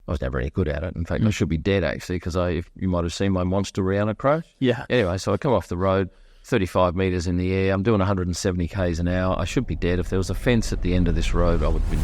I was never any good at it. In fact, I should be dead, actually, because you might have seen my monster Rihanna crash. Yeah. Anyway, so I come off the road, 35 metres in the air. I'm doing 170 k's an hour. I should be dead. If there was a fence at the end of this road, I would have been...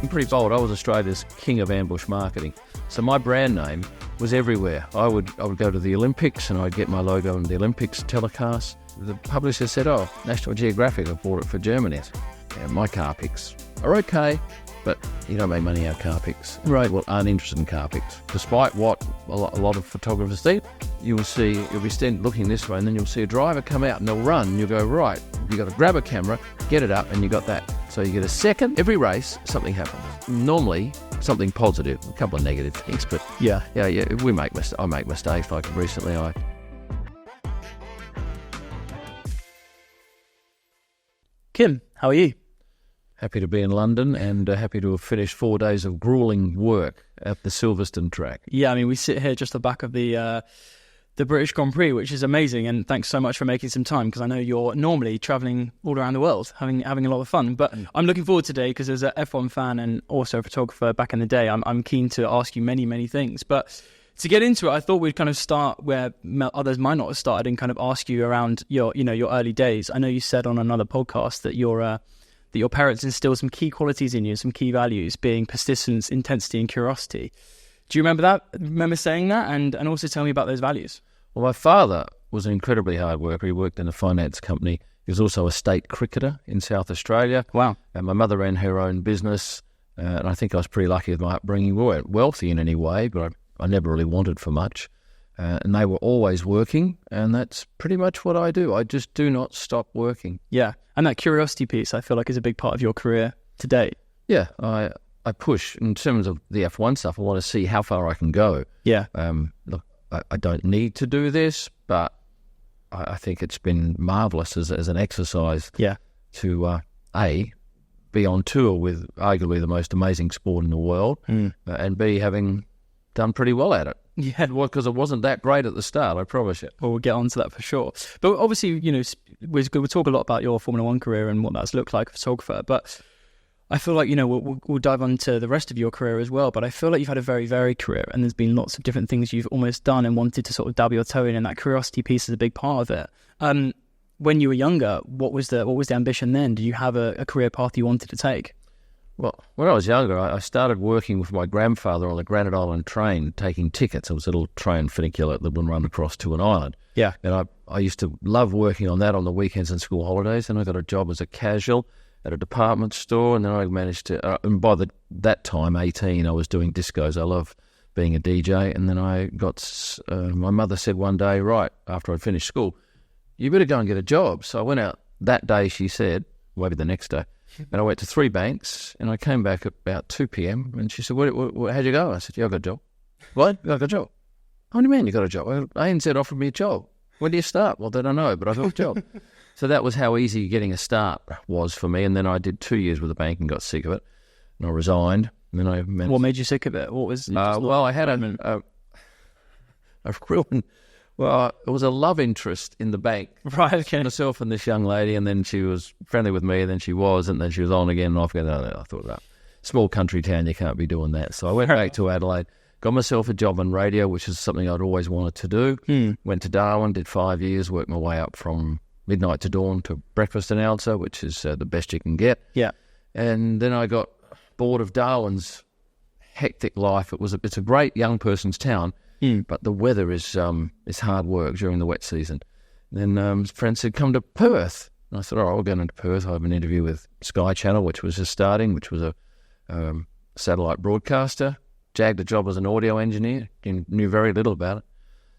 I'm pretty bold. I was Australia's king of ambush marketing. So my brand name was everywhere. I would go to the Olympics and I'd get my logo in the Olympics telecast. The publisher said, "Oh, National Geographic, I bought it for Germany." I said, "Yeah, my car pics are okay, but you don't make money out of car pics." Right. Well, aren't interested in car pics. Despite what a lot of photographers think, you'll be looking this way and then you'll see a driver come out and they'll run and you'll go, right, you got to grab a camera, get it up, and you got that. So you get a second. Every race, something happens. Normally, something positive, a couple of negative things, but Yeah. I make mistakes. Like recently, Kym, how are you? happy to be in London and happy to have finished 4 days of grueling work at the Silverstone track. Yeah, I mean, we sit here just the back of the British Grand Prix, which is amazing, and thanks so much for making some time, because I know you're normally travelling all around the world, having a lot of fun. But I'm looking forward today, because as an F1 fan and also a photographer back in the day, I'm keen to ask you many, many things. But to get into it, I thought we'd kind of start where others might not have started and kind of ask you around your early days. I know you said on another podcast that your parents instilled some key qualities in you, some key values, being persistence, intensity, and curiosity. Do you remember that? Remember saying that? And also tell me about those values. Well, my father was an incredibly hard worker. He worked in a finance company. He was also a state cricketer in South Australia. Wow. And my mother ran her own business. And I think I was pretty lucky with my upbringing. We weren't wealthy in any way, but I never really wanted for much. And they were always working. And that's pretty much what I do. I just do not stop working. Yeah. And that curiosity piece, I feel like, is a big part of your career today. Yeah. I push in terms of the F1 stuff. I want to see how far I can go. Yeah. Look, I don't need to do this, but I think it's been marvellous as an exercise. Yeah. To be on tour with arguably the most amazing sport in the world, and B, having done pretty well at it. Yeah. Because it wasn't that great at the start, I promise you. Well, we'll get on to that for sure. But obviously, we'll talk a lot about your Formula One career and what that's looked like as a photographer. But I feel like, we'll dive into the rest of your career as well. But I feel like you've had a very varied career, and there's been lots of different things you've almost done and wanted to sort of dab your toe in, and that curiosity piece is a big part of it. When you were younger, what was the ambition then? Did you have a career path you wanted to take? Well, when I was younger, I started working with my grandfather on the Granite Island train, taking tickets. It was a little train funicular that would run across to an island. Yeah. And I used to love working on that on the weekends and school holidays. And I got a job as a casual at a department store. And then I managed to, and by that time, 18, I was doing discos. I love being a DJ. And then I got, my mother said one day, right, after I'd finished school, you better go and get a job. So I went out that day, she said, maybe the next day. And I went to 3 banks, and I came back at about 2 p.m, and she said, how'd you go? I said, yeah, I got a job. What? I got a job. What do you mean you got a job? Well, ANZ offered me a job. When do you start? Well, they don't know, but I got a job. So that was how easy getting a start was for me. And then I did 2 years with the bank and got sick of it, and I resigned. And then I managed... What made you sick of it? What was... well, I had a real... Well, it was a love interest in the bank. Right, okay. Myself and this young lady, and then she was friendly with me, and then she was, and then she was on again and off again. I thought, that small country town, you can't be doing that. So I went back to Adelaide, got myself a job on radio, which is something I'd always wanted to do. Went to Darwin, did 5 years, worked my way up from midnight to dawn to breakfast announcer, which is the best you can get. Yeah. And then I got bored of Darwin's hectic life. It's a great young person's town. But the weather is hard work during the wet season. Then a friend said, come to Perth. And I thought, all right, I'll go into Perth. I have an interview with Sky Channel, which was just starting, which was a satellite broadcaster. Jagged a job as an audio engineer. Knew very little about it.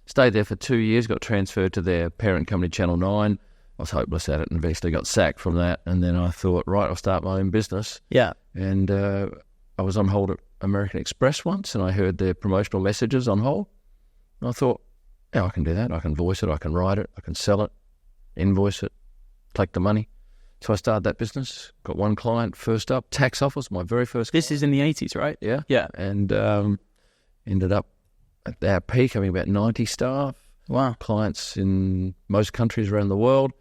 Stayed there for 2 years, got transferred to their parent company, Channel 9. I was hopeless at it and eventually got sacked from that. And then I thought, right, I'll start my own business. Yeah. And I was on hold at American Express once, and I heard their promotional messages on hold. And I thought, yeah, I can do that. I can voice it, I can write it, I can sell it, invoice it, take the money. So I started that business, got one client first up, tax office, my very first This is in the 80s, right? Yeah. Yeah. And ended up at our peak having about 90 staff. Wow. Clients in most countries around the world.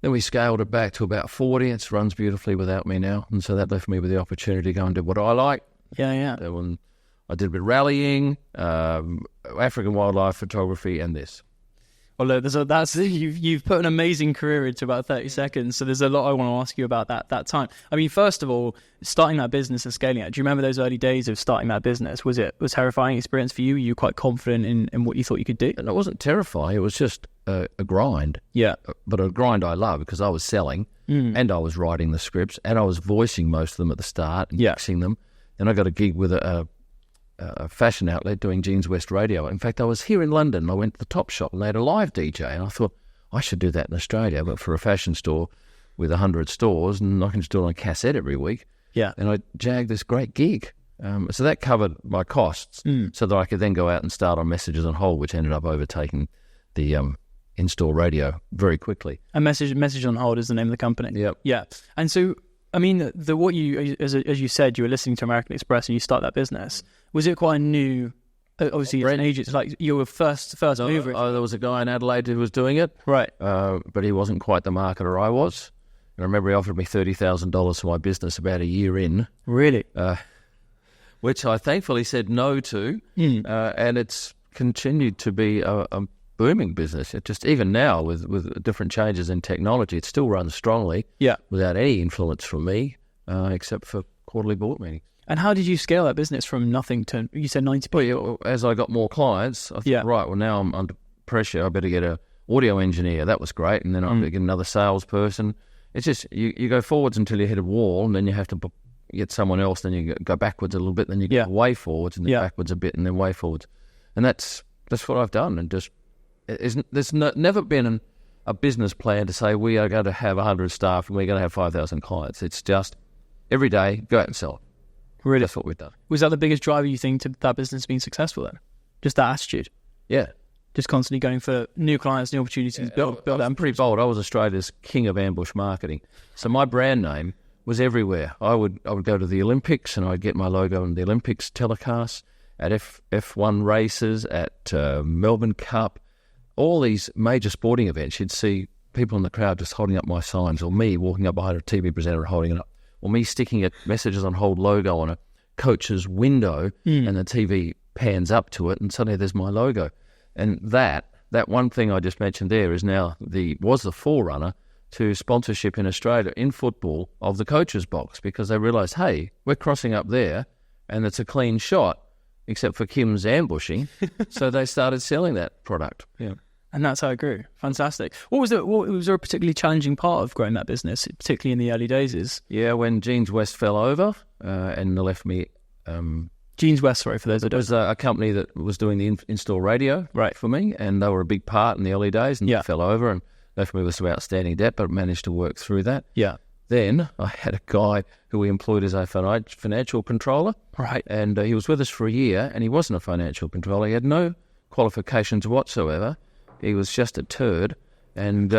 Then we scaled it back to about 40. It runs beautifully without me now. And so that left me with the opportunity to go and do what I like. Yeah. When I did a bit of rallying, African wildlife photography, and this. Well, look, you've put an amazing career into about 30 seconds, so there's a lot I want to ask you about that time. I mean, first of all, starting that business and scaling it, do you remember those early days of starting that business? Was it a terrifying experience for you? Were you quite confident in what you thought you could do? And it wasn't terrifying, it was just a grind. Yeah. But a grind I love because I was selling and I was writing the scripts and I was voicing most of them at the start and mixing them. Then I got a gig with a fashion outlet doing Jeans West Radio. In fact, I was here in London. I went to the Top Shop and they had a live DJ, and I thought I should do that in Australia, but for a fashion store with 100 stores, and I can just do it on cassette every week. Yeah, and I jagged this great gig. So that covered my costs, so that I could then go out and start on Messages on Hold, which ended up overtaking the in-store radio very quickly. And Message on Hold is the name of the company. Yep. Yeah, and so. I mean, as you said, you were listening to American Express and you start that business. Was it quite a new, obviously as an agent, it's like you were first mover? There was a guy in Adelaide who was doing it. Right. But he wasn't quite the marketer I was. And I remember he offered me $30,000 for my business about a year in. Really? Which I thankfully said no to. And it's continued to be a booming business. It just, even now with different changes in technology, it still runs strongly without any influence from me, except for quarterly board meetings. And how did you scale that business from nothing to, you said 90 people? Well, as I got more clients, I thought, right, well, now I'm under pressure. I better get an audio engineer. That was great. And then I better get another salesperson. It's just, you go forwards until you hit a wall, and then you have to get someone else, then you go backwards a little bit, then you go way forwards, and then backwards a bit, and then way forwards. And that's what I've done. And just, there's never been a business plan to say we are going to have 100 staff and we're going to have 5,000 clients. It's just every day, go out and sell. Really? That's what we've done. Was that the biggest driver, you think, to that business being successful then? Just that attitude? Yeah. Just constantly going for new clients, new opportunities. I'm pretty bold. I was Australia's king of ambush marketing. So my brand name was everywhere. I would go to the Olympics and I'd get my logo in the Olympics telecasts, at F1 races, at Melbourne Cup, all these major sporting events. You'd see people in the crowd just holding up my signs, or me walking up behind a TV presenter holding it up, or me sticking a Messages on Hold logo on a coach's window and the TV pans up to it and suddenly there's my logo. And that one thing I just mentioned there is now was the forerunner to sponsorship in Australia in football of the coach's box, because they realised, hey, we're crossing up there and it's a clean shot, except for Kym's ambushing. So they started selling that product. Yeah. And that's how it grew. Fantastic. Was there a particularly challenging part of growing that business, particularly in the early days? Yeah, when Jeans West fell over and they left me... Jeans West, sorry, for those that don't. It was a company that was doing the install radio for me, and they were a big part in the early days, and it fell over and left me with some outstanding debt, but managed to work through that. Yeah. Then I had a guy who we employed as a financial controller. Right. And he was with us for a year, and he wasn't a financial controller. He had no qualifications whatsoever. He was just a turd, and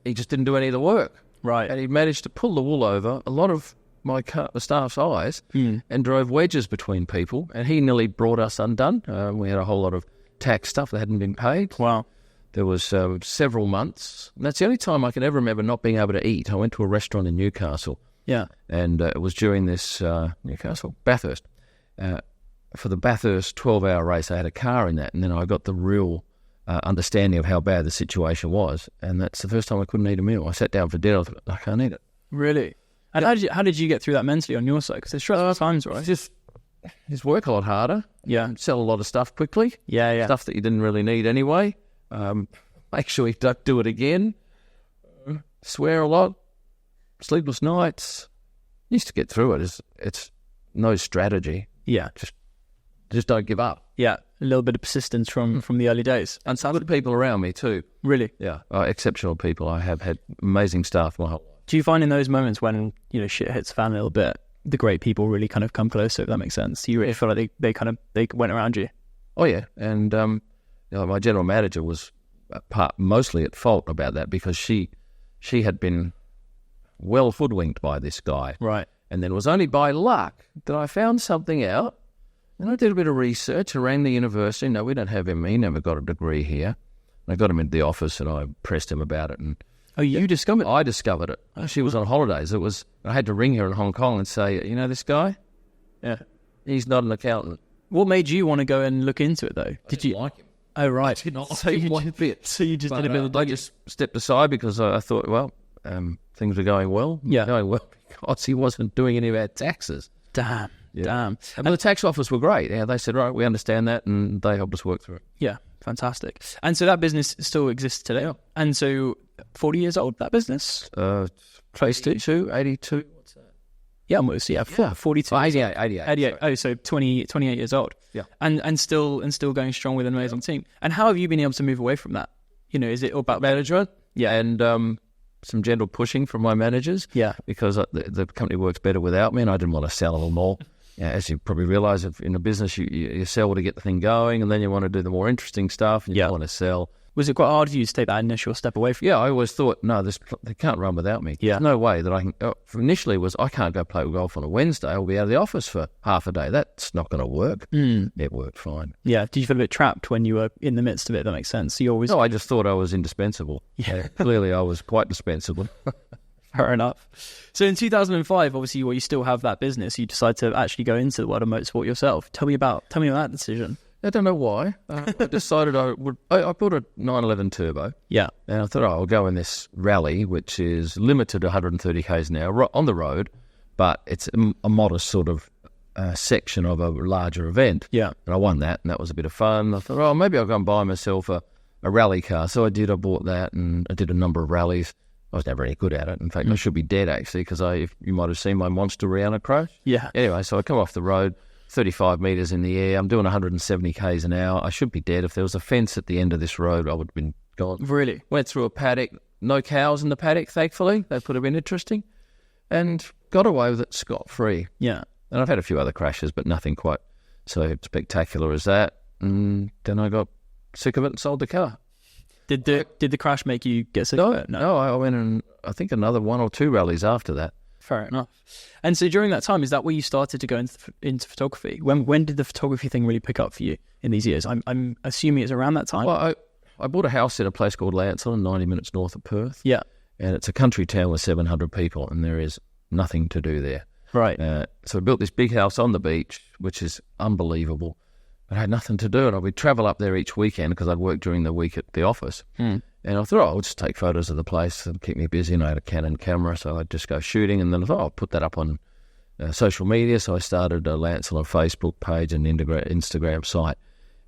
he just didn't do any of the work. Right. And he managed to pull the wool over a lot of the staff's eyes and drove wedges between people, and he nearly brought us undone. We had a whole lot of tax stuff that hadn't been paid. Wow. There was several months. And that's the only time I can ever remember not being able to eat. I went to a restaurant in Newcastle. Yeah. And it was during this Newcastle, Bathurst. For the Bathurst 12-hour race, I had a car in that, and then I got the real understanding of how bad the situation was. And that's the first time I couldn't eat a meal. I sat down for dinner. I thought, I can't eat it. Really? And how did you get through that mentally on your side? Because there's stressful times, right? Just work a lot harder. Yeah. Sell a lot of stuff quickly. Yeah. Stuff that you didn't really need anyway. Make sure you don't do it again. Swear a lot. Sleepless nights. Used to get through it. It's no strategy. Yeah. Just don't give up. Yeah. A little bit of persistence from the early days. And some good people around me too. Really? Yeah. Exceptional people. I have had amazing staff my whole life. Do you find in those moments when, shit hits the fan a little bit, the great people really kind of come closer, if that makes sense? Do you really feel like they went around you? Oh, yeah. And, my general manager was mostly at fault about that, because she had been well hoodwinked by this guy. Right. And then it was only by luck that I found something out. And I did a bit of research. I rang the university. No, we don't have him. He never got a degree here. And I got him into the office and I pressed him about it. And Oh, you discovered it? I discovered it. She was on holidays. I had to ring her in Hong Kong and say, you know this guy? Yeah. He's not an accountant. What made you want to go and look into it, though? Did you like him? Oh, right. I did not like him one bit. So you just did a bit of... I just stepped aside because I thought, well, things were going well. Yeah. Going well because he wasn't doing any of our taxes. Damn. And the tax office were great. Yeah, they said, right, we understand that, and they helped us work through it. Yeah, fantastic. And so that business still exists today. Yeah. And so 40 years old, that business? Close to 82. What's that? Yeah, almost. Yeah, 42. 88. Oh, so 28 years old. Yeah. And still going strong with an amazing team. And how have you been able to move away from that? You know, is it all about management? Yeah. And some gentle pushing from my managers. Yeah. Because the company works better without me, and I didn't want to sell them all. Yeah, as you probably realise, in a business, you sell to get the thing going, and then you want to do the more interesting stuff, and you want to sell. Was it quite hard for you to take that initial step away from? Yeah, I always thought, no, they can't run without me. Yeah. There's no way that I can. Initially, I can't go play golf on a Wednesday. I'll be out of the office for half a day. That's not going to work. It worked fine. Yeah. Did you feel a bit trapped when you were in the midst of it? That makes sense. So you always... No, I just thought I was indispensable. Yeah. Clearly, I was quite dispensable. Fair enough. So in 2005, obviously, you still have that business. You decide to actually go into the world of motorsport yourself. Tell me about that decision. I don't know why. I decided I would. I bought a 911 Turbo. Yeah. And I thought, I'll go in this rally, which is limited to 130 k's an hour on the road, but it's a modest sort of section of a larger event. Yeah. And I won that, and that was a bit of fun. I thought, maybe I'll go and buy myself a rally car. So I did. I bought that, and I did a number of rallies. I was never any good at it. In fact, I should be dead, actually, because you might have seen my Monster Rihanna crash. Yeah. Anyway, so I come off the road, 35 metres in the air. I'm doing 170 k's an hour. I should be dead. If there was a fence at the end of this road, I would have been gone. Really? Went through a paddock. No cows in the paddock, thankfully. That would have been interesting. And got away with it scot-free. Yeah. And I've had a few other crashes, but nothing quite so spectacular as that. And then I got sick of it and sold the car. Did the crash make you get sick of it? No, I went and I think another 1 or 2 rallies after that. Fair enough. And so during that time, is that where you started to go into photography? When did the photography thing really pick up for you in these years? I'm assuming it's around that time. Well, I bought a house in a place called Instilled, 90 minutes north of Perth. Yeah. And it's a country town with 700 people, and there is nothing to do there. Right. So I built this big house on the beach, which is unbelievable. But I had nothing to do, and I would travel up there each weekend because I'd work during the week at the office. And I thought, I'll just take photos of the place and keep me busy. And I had a Canon camera, so I'd just go shooting. And then I thought, I'll put that up on social media. So I started a Lancel Facebook page and Instagram site.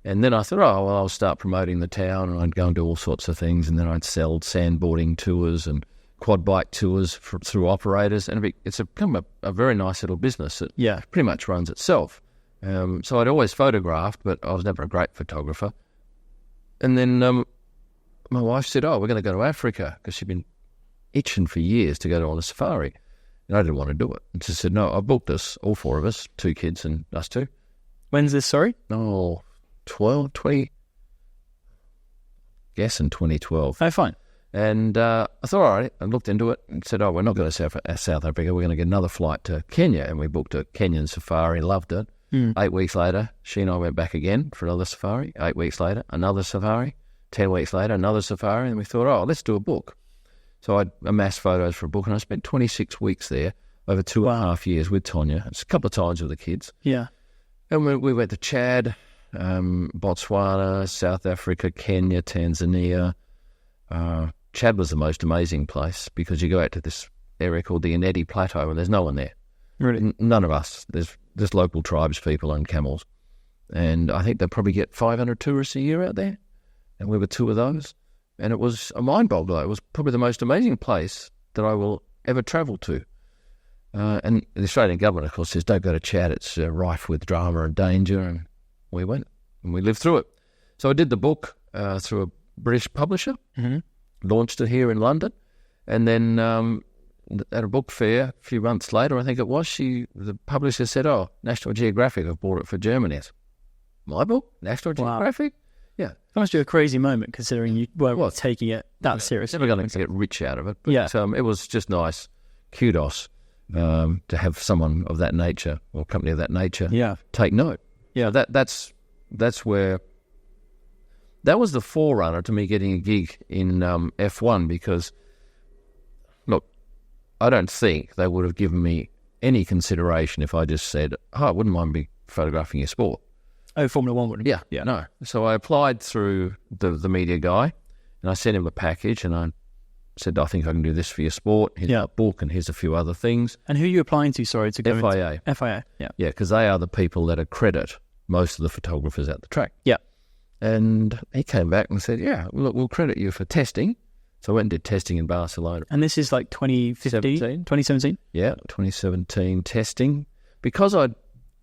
And then I thought, I'll start promoting the town, and I'd go and do all sorts of things. And then I'd sell sandboarding tours and quad bike tours through operators. And it's become a very nice little business. It pretty much runs itself. So I'd always photographed, but I was never a great photographer. And then my wife said, we're going to go to Africa, because she'd been itching for years to go on a safari. And I didn't want to do it. And she said, no, I booked us, all 4 of us, 2 kids and us 2. When's this, sorry? 20, guess in 2012. Oh, fine. And I thought, all right, I looked into it and said, we're not going to South Africa, we're going to get another flight to Kenya. And we booked a Kenyan safari, loved it. 8 weeks later, she and I went back again for another safari. 8 weeks later, another safari. 10 weeks later, another safari. And we thought, let's do a book. So I amassed photos for a book, and I spent 26 weeks there over 2.5 years with Tonya. It's a couple of times with the kids. Yeah. And we went to Chad, Botswana, South Africa, Kenya, Tanzania. Chad was the most amazing place, because you go out to this area called the Inedi Plateau, and there's no one there. Really? None of us. There's local tribes people and camels. And I think they probably get 500 tourists a year out there. And we were 2 of those. And it was a mind-boggler. It was probably the most amazing place that I will ever travel to. And the Australian government, of course, says, don't go to Chad. It's rife with drama and danger. And we went, and we lived through it. So I did the book through a British publisher, launched it here in London. And then at a book fair a few months later, I think it was, the publisher said, National Geographic have bought it for Germany. I said, my book? National Geographic? Yeah. That must be a crazy moment, considering you weren't taking it that seriously. Never going to get rich out of it. But it was just nice. Kudos to have someone of that nature, or company of that nature, take note. Yeah, that's where... That was the forerunner to me getting a gig in F1, because I don't think they would have given me any consideration if I just said, "Oh, I wouldn't mind photographing your sport." Oh, Formula One wouldn't. Yeah, no. So I applied through the media guy, and I sent him a package, and I said, "I think I can do this for your sport. Here's a book, and here's a few other things." And who are you applying to? Sorry, to go FIA. FIA. Yeah. Yeah, because they are the people that accredit most of the photographers at the track. Yeah. And he came back and said, "Yeah, look, we'll credit you for testing." So I went and did testing in Barcelona. And this is like 2017? Yeah, 2017 testing. Because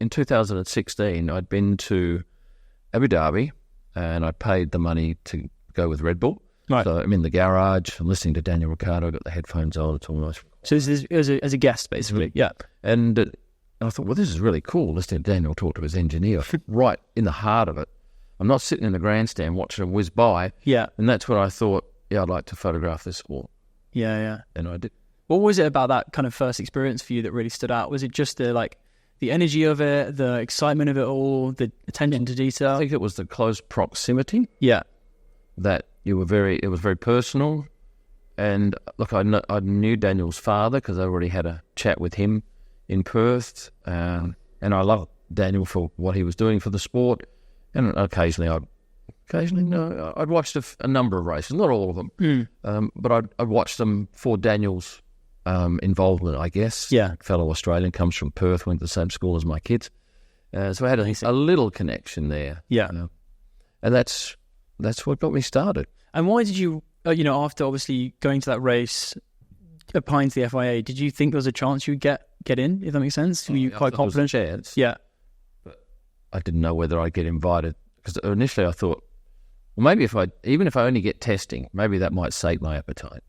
in 2016, I'd been to Abu Dhabi and I paid the money to go with Red Bull. Right. So I'm in the garage, I'm listening to Daniel Ricciardo, I've got the headphones on, it's all nice. So this is as a guest, basically. Yeah. And I thought, well, this is really cool, listening to Daniel talk to his engineer right in the heart of it. I'm not sitting in the grandstand watching him whiz by. Yeah. And that's when I thought, yeah, I'd like to photograph this sport. Yeah. And I did. What was it about that kind of first experience for you that really stood out? Was it just the energy of it, the excitement of it all, the attention to detail? I think it was the close proximity. Yeah. That it was very personal. And look, I knew Daniel's father because I already had a chat with him in Perth. And I loved Daniel for what he was doing for the sport. And occasionally I'd watched a number of races, not all of them, but I'd watched them for Daniel's involvement, I guess. Yeah. Fellow Australian, comes from Perth, went to the same school as my kids. So I had a little connection there. Yeah. And that's what got me started. And why did you, after obviously going to that race, applying to the FIA, did you think there was a chance you would get in, if that makes sense? Were you quite confident? There was a chance. Yeah. But I didn't know whether I'd get invited. Because initially I thought, well, maybe if I only get testing, maybe that might sate my appetite.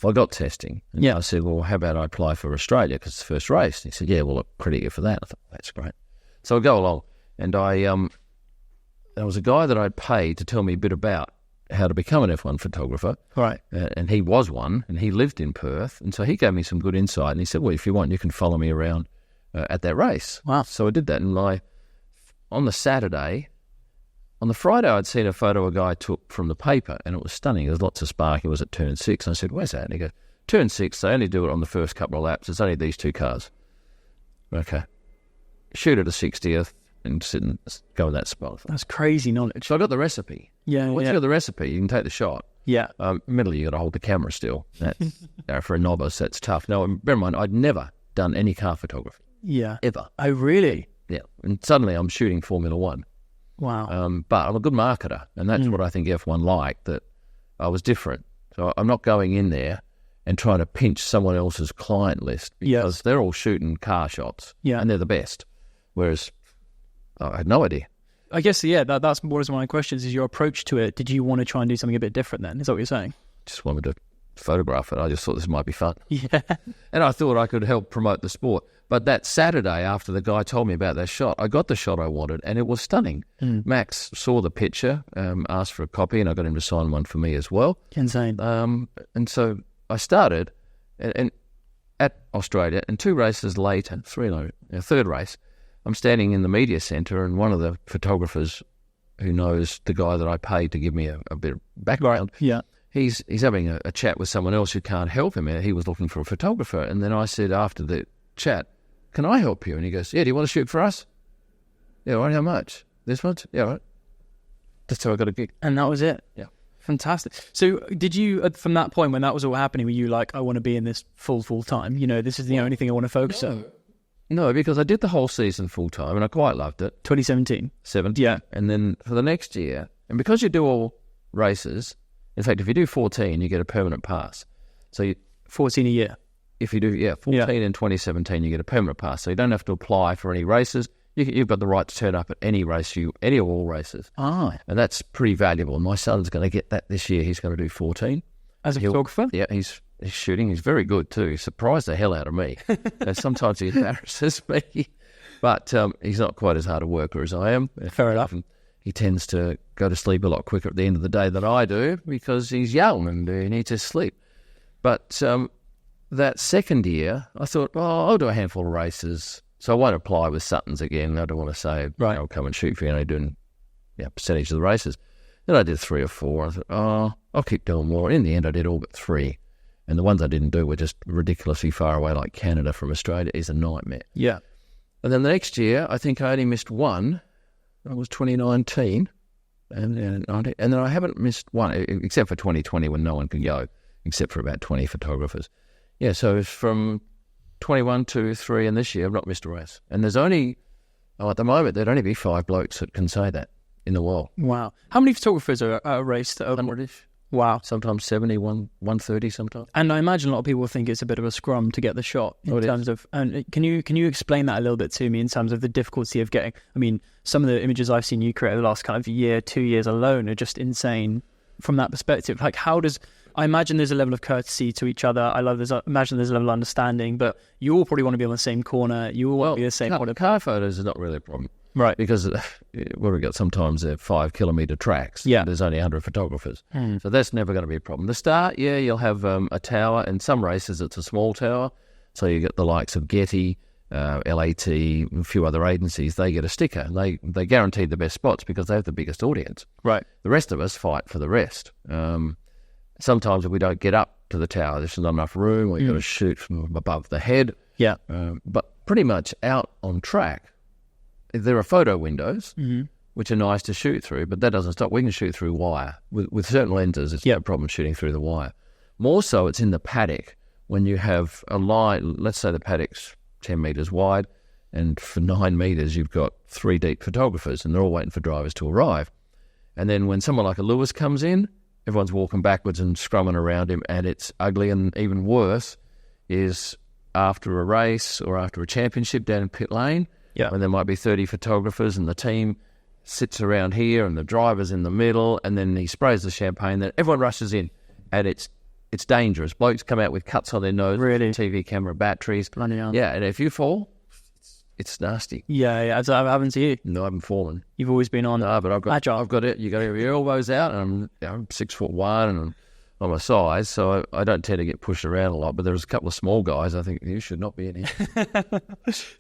I got testing. And I said, well, how about I apply for Australia because it's the first race? And he said, yeah, well, I'll credit you for that. I thought, that's great. So I go along. And there was a guy that I'd paid to tell me a bit about how to become an F1 photographer. Right. And he was one, and he lived in Perth. And so he gave me some good insight. And he said, well, if you want, you can follow me around at that race. Wow. So I did that. And on the Saturday... On the Friday, I'd seen a photo a guy took from the paper, and it was stunning. There was lots of spark. It was at turn 6. And I said, where's that? And he goes, turn 6, they only do it on the first couple of laps. It's only these two cars. Okay. Shoot at a 60th and sit and go in that spot. That's crazy knowledge. So I got the recipe. Yeah. Once you got the recipe, you can take the shot. Yeah. Admittedly, you got to hold the camera still. That's, for a novice, that's tough. Now, bear in mind, I'd never done any car photography. Yeah. Ever. Oh, really? Yeah. And suddenly I'm shooting Formula One. Wow. But I'm a good marketer, and that's what I think F1 liked, that I was different. So I'm not going in there and trying to pinch someone else's client list because they're all shooting car shots, and they're the best, whereas I had no idea. I guess, that's one of my questions, is your approach to it. Did you want to try and do something a bit different then? Is that what you're saying? Just wanted to photograph it. I just thought this might be fun. Yeah. And I thought I could help promote the sport. But that Saturday, after the guy told me about that shot, I got the shot I wanted, and it was stunning. Max saw the picture, asked for a copy, and I got him to sign one for me as well. Insane. And so I started and at Australia, and 2 races later, third race, I'm standing in the media centre, and one of the photographers who knows the guy that I paid to give me a bit of background, he's having a chat with someone else who can't help him. He was looking for a photographer, and then I said after the chat, can I help you? And he goes, yeah, do you want to shoot for us? Yeah, all right, how much? This much? Yeah, all right. That's how I got a gig. And that was it? Yeah. Fantastic. So did you, from that point when that was all happening, were you like, I want to be in this full time? This is the only thing I want to focus on? No, because I did the whole season full time, and I quite loved it. 2017? Yeah. And then for the next year, and because you do all races, in fact, if you do 14, you get a permanent pass. So 14 a year? If you do, 14 in 2017, you get a permanent pass. So you don't have to apply for any races. You've got the right to turn up at any race, any or all races. Ah. And that's pretty valuable. And my son's going to get that this year. He's going to do 14. As a photographer? Yeah, he's shooting. He's very good too. He surprised the hell out of me. Sometimes he embarrasses me. But he's not quite as hard a worker as I am. Fair enough. He tends to go to sleep a lot quicker at the end of the day than I do because he's young and he needs to sleep. But that second year, I thought, I'll do a handful of races. So I won't apply with Suttons again. I don't want to say, I'll come and shoot for you, doing percentage of the races. Then I did 3 or 4. I thought, I'll keep doing more. In the end, I did all but 3. And the ones I didn't do were just ridiculously far away, like Canada from Australia is a nightmare. Yeah. And then the next year, I think I only missed one. It was 2019. And then I haven't missed one, except for 2020 when no one could go, except for about 20 photographers. Yeah, so from 21, 2, 3, and this year, I've not missed a race. And there's only, at the moment, there'd only be 5 blokes that can say that in the world. Wow. How many photographers are at a race? 100-ish. Wow. Sometimes 70, 130 sometimes. And I imagine a lot of people think it's a bit of a scrum to get the shot in terms of. And can you explain that a little bit to me in terms of the difficulty of getting? I mean, some of the images I've seen you create over the last kind of year, 2 years alone are just insane from that perspective. Like, I imagine there's a level of courtesy to each other. Imagine there's a level of understanding, but you all probably want to be on the same corner. You all want to be the same corner. Car photos is not really a problem. Right. Because what we got sometimes they're 5 kilometre tracks. Yeah. There's only 100 photographers. So that's never going to be a problem. The start, you'll have a tower. In some races, it's a small tower. So you get the likes of Getty, LAT, a few other agencies. They get a sticker. And they guarantee the best spots because they have the biggest audience. Right. The rest of us fight for the rest. Sometimes if we don't get up to the tower, there's not enough room, or you've got to shoot from above the head. Yeah. But pretty much out on track, there are photo windows, which are nice to shoot through, but that doesn't stop. We can shoot through wire. With certain lenses, it's no problem shooting through the wire. More so, it's in the paddock when you have a line. Let's say the paddock's 10 metres wide, and for 9 metres, you've got 3 deep photographers, and they're all waiting for drivers to arrive. And then when someone like a Lewis comes in, everyone's walking backwards and scrumming around him, and it's ugly. And even worse is after a race or after a championship down in pit lane, when there might be 30 photographers and the team sits around here and the driver's in the middle, and then he sprays the champagne, then everyone rushes in, and it's dangerous. Blokes come out with cuts on their nose, really? TV camera batteries. Yeah, and if you fall, it's nasty. Yeah. Has that ever happened to you? No, I haven't fallen. You've always been on. No, but I've got it. You got to have your elbows out, and I'm 6'1" and I'm my size, so I don't tend to get pushed around a lot. But there's a couple of small guys. I think you should not be in here.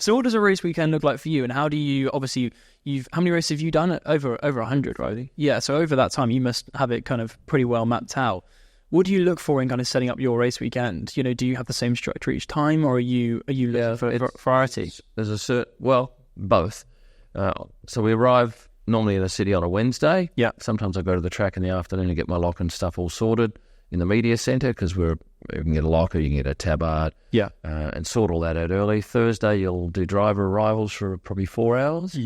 So, what does a race weekend look like for you? And how do you? Obviously, how many races have you done? Over 100, right? Yeah. So over that time, you must have it kind of pretty well mapped out. What do you look for in kind of setting up your race weekend? You know, do you have the same structure each time, or are you looking for variety? There's both. So we arrive normally in a city on a Wednesday. Yeah. Sometimes I go to the track in the afternoon and get my lock and stuff all sorted in the media centre, because you can get a locker, you can get a tabard, and sort all that out early. Thursday you'll do driver arrivals for probably 4 hours,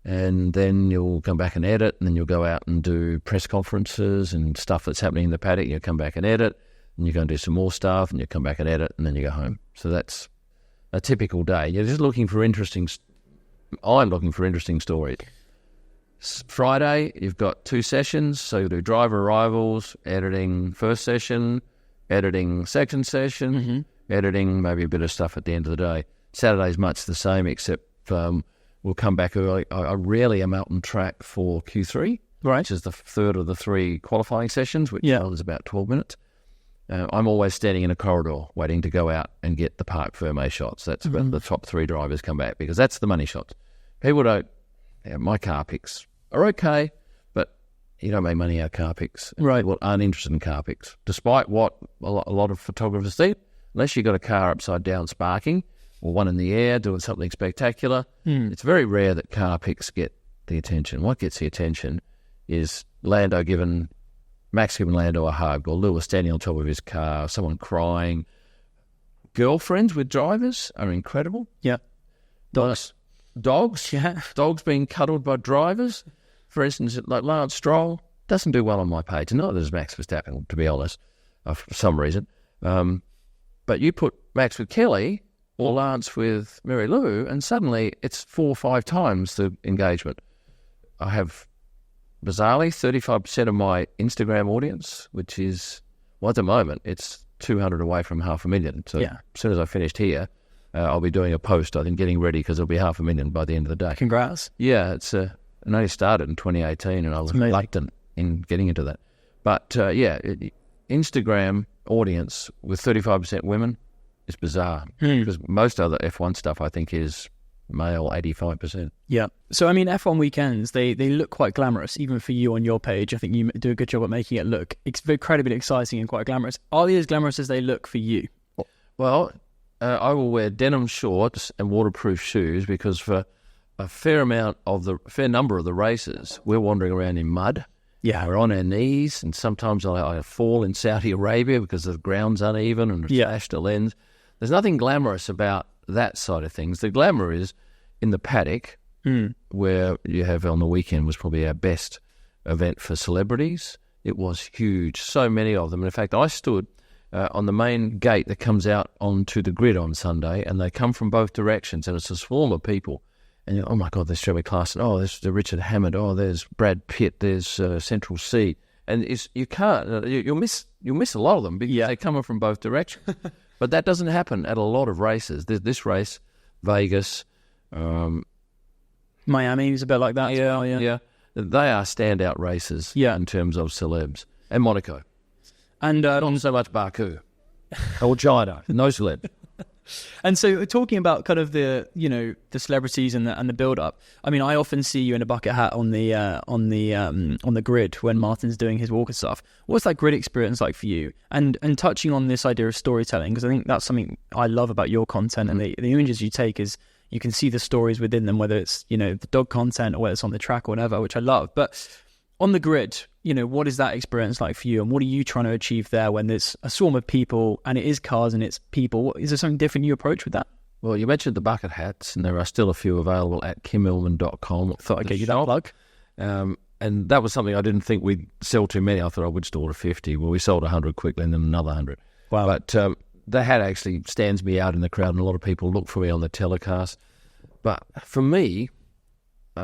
and then you'll come back and edit, and then you'll go out and do press conferences and stuff that's happening in the paddock, and you'll come back and edit, and you're going to do some more stuff, and you come back and edit, and then you go home. So that's a typical day. You're just looking for I'm looking for interesting stories. Friday, you've got 2 sessions, so you do driver arrivals, editing first session, editing second session, editing maybe a bit of stuff at the end of the day. Saturday's much the same, except we'll come back early. I rarely am out on track for Q3, which is the third of the 3 qualifying sessions, which is about 12 minutes. I'm always standing in a corridor waiting to go out and get the Parc Fermé shots. That's when the top 3 drivers come back, because that's the money shots. People don't... my car picks are okay, but you don't make money out of car picks. Right. People aren't interested in car picks, despite what a lot of photographers think. Unless you've got a car upside down sparking, or one in the air doing something spectacular, it's very rare that car picks get the attention. What gets the attention is Max giving Lando a hug, or Lewis standing on top of his car, someone crying. Girlfriends with drivers are incredible. Yeah. Dogs, dogs being cuddled by drivers. For instance, like Lance Stroll doesn't do well on my page. Neither does Max Verstappen, to be honest, for some reason. But you put Max with Kelly or Lance with Mary Lou, and suddenly it's 4 or 5 times the engagement. I have, bizarrely, 35% of my Instagram audience, which is, well, at the moment, it's 200 away from 500,000. So as soon as I finished here, I'll be doing a post, I think, getting ready, because it'll be 500,000 by the end of the day. Congrats. Yeah, it only started in 2018, and I was reluctant in getting into that. But, Instagram audience with 35% women is bizarre, because most other F1 stuff, I think, is male 85%. Yeah. So, I mean, F1 weekends, they look quite glamorous, even for you on your page. I think you do a good job at making it look incredibly exciting and quite glamorous. Are they as glamorous as they look for you? Well, I will wear denim shorts and waterproof shoes because for a fair number of the races, we're wandering around in mud. Yeah. We're on our knees, and sometimes I fall in Saudi Arabia because the ground's uneven and smashed a lens. There's nothing glamorous about that side of things. The glamour is in the paddock, where you have on the weekend was probably our best event for celebrities. It was huge, so many of them. And in fact, I stood on the main gate that comes out onto the grid on Sunday, and they come from both directions, and it's a swarm of people. And oh my God, there's Joey Clarkson. Oh, there's Richard Hammond. Oh, there's Brad Pitt. There's Central C. And you can't. You'll miss a lot of them because they're coming from both directions. But that doesn't happen at a lot of races. This race, Vegas, Miami is a bit like that. Yeah. They are standout races in terms of celebs, and Monaco, and not so much Baku or China. No celeb. And so, talking about kind of the celebrities and the build up. I mean, I often see you in a bucket hat on the grid when Martin's doing his walk and stuff. What's that grid experience like for you? And touching on this idea of storytelling, because I think that's something I love about your content and the images you take is you can see the stories within them, whether it's the dog content or whether it's on the track or whatever, which I love. But on the grid, what is that experience like for you, and what are you trying to achieve there when there's a swarm of people and it is cars and it's people? Is there something different you approach with that? Well, you mentioned the bucket hats, and there are still a few available at KymIllman.com. Thought I'd get you that plug. And that was something I didn't think we'd sell too many. I thought I would store to 50. Well, we sold 100 quickly and then another 100. Wow. But the hat actually stands me out in the crowd, and a lot of people look for me on the telecast. But for me,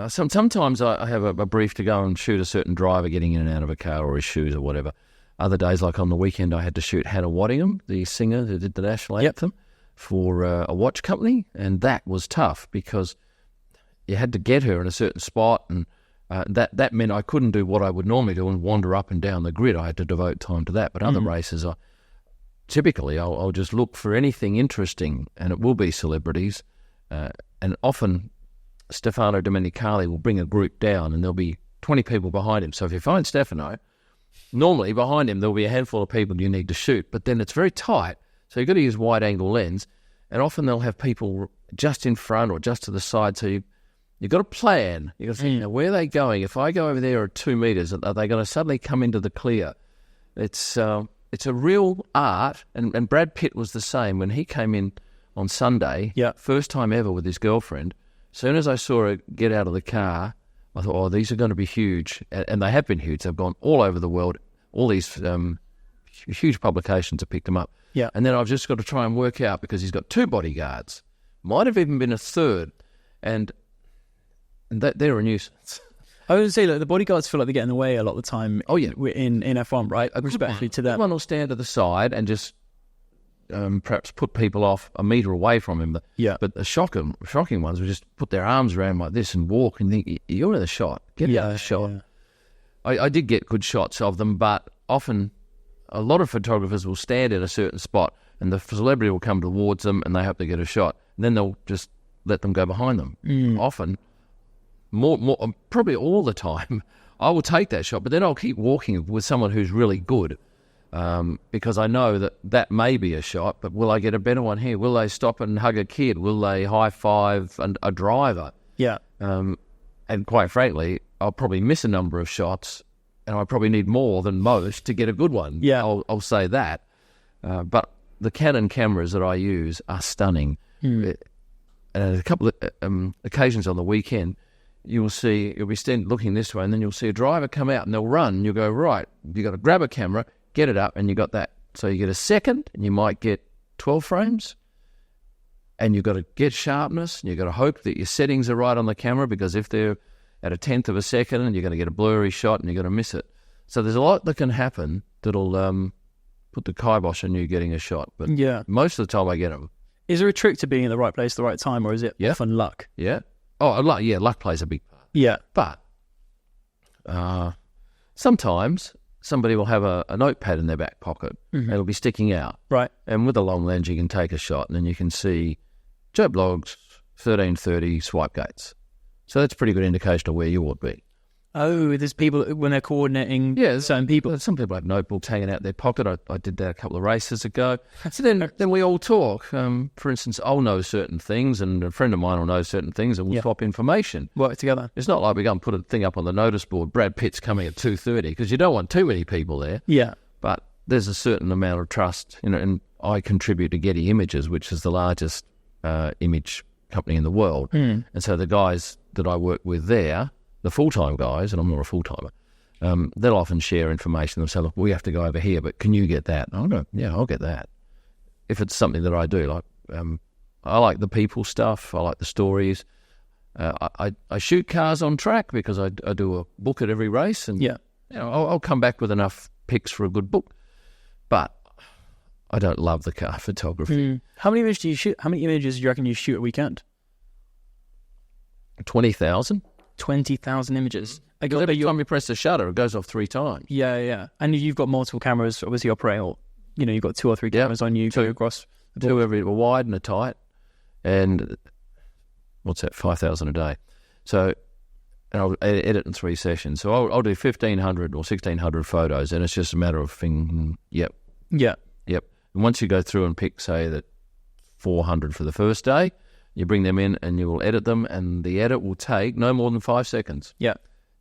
sometimes I have a brief to go and shoot a certain driver getting in and out of a car or his shoes or whatever. Other days, like on the weekend, I had to shoot Hannah Waddingham, the singer who did the national anthem, for a watch company, and that was tough because you had to get her in a certain spot, and that meant I couldn't do what I would normally do and wander up and down the grid. I had to devote time to that. But other races, typically I'll just look for anything interesting, and it will be celebrities, and often Stefano Domenicali will bring a group down and there'll be 20 people behind him. So if you find Stefano, normally behind him there'll be a handful of people you need to shoot, but then it's very tight, so you've got to use wide-angle lens, and often they'll have people just in front or just to the side, so you've got to plan. You've got to think, where are they going? If I go over there at 2 meters, are they going to suddenly come into the clear? It's a real art, and Brad Pitt was the same when he came in on Sunday, first time ever with his girlfriend. As soon as I saw her get out of the car, I thought, these are going to be huge. And they have been huge. They've gone all over the world. All these huge publications have picked them up. Yeah. And then I've just got to try and work out, because he's got 2 bodyguards. Might have even been a third. And they're a nuisance. I would say, the bodyguards feel like they get in the way a lot of the time. Oh, yeah. In F1, right? Respectfully to them. One will stand to the side and just perhaps put people off a metre away from him. But the shocking ones will just put their arms around like this and walk and think, you're in the shot. Get out of the shot. Yeah. I did get good shots of them, but often a lot of photographers will stand in a certain spot and the celebrity will come towards them and they hope they get a shot. And then they'll just let them go behind them. Often, more probably all the time, I will take that shot, but then I'll keep walking with someone who's really good. Because I know that may be a shot, but will I get a better one here? Will they stop and hug a kid? Will they high-five a driver? Yeah. And quite frankly, I'll probably miss a number of shots, and I probably need more than most to get a good one. Yeah. I'll say that. But the Canon cameras that I use are stunning. And a couple of occasions on the weekend, you'll be looking this way, and then you'll see a driver come out, and they'll run, and you'll go, right, you've got to grab a camera, get it up, and you got that. So you get a second, and you might get 12 frames, and you've got to get sharpness, and you've got to hope that your settings are right on the camera, because if they're at a tenth of a second, and you're going to get a blurry shot, and you're going to miss it. So there's a lot that can happen that'll put the kibosh on you getting a shot. But most of the time I get them. Is there a trick to being in the right place at the right time, or is it often luck? Yeah. Oh, luck plays a big part. Yeah. But sometimes somebody will have a notepad in their back pocket. And it'll be sticking out. Right. And with a long lens, you can take a shot, and then you can see Joe Blogg's 13:30 swipe gates. So that's a pretty good indication of where you ought to be. Oh, there's people when they're coordinating certain people. Some people have notebooks hanging out their pocket. I did that a couple of races ago. So then we all talk. For instance, I'll know certain things and a friend of mine will know certain things and we'll swap information. Work together. It's not like we go and put a thing up on the notice board, Brad Pitt's coming at 2:30, because you don't want too many people there. Yeah. But there's a certain amount of trust, and I contribute to Getty Images, which is the largest image company in the world. And so the guys that I work with there, the full-time guys, and I'm not a full-timer, they'll often share information. They'll say, look, we have to go over here, but can you get that? I'll go, yeah, I'll get that. If it's something that I do, like I like the people stuff, I like the stories. I shoot cars on track because I do a book at every race, and I'll come back with enough pics for a good book. But I don't love the car photography. How many images do you shoot? How many images do you reckon you shoot a weekend? 20,000. 20,000 images. Every time you press the shutter, it goes off 3 times. Yeah. And you've got multiple cameras, obviously operating, or you've got 2 or 3 cameras on you going across the board. 2 a wide and a tight, and what's that? 5,000 a day. So, and I'll edit in 3 sessions. So I'll do 1,500 or 1,600 photos, and it's just a matter of thinking, yep. And once you go through and pick, say, that 400 for the first day, you bring them in and you will edit them, and the edit will take no more than 5 seconds. Yeah.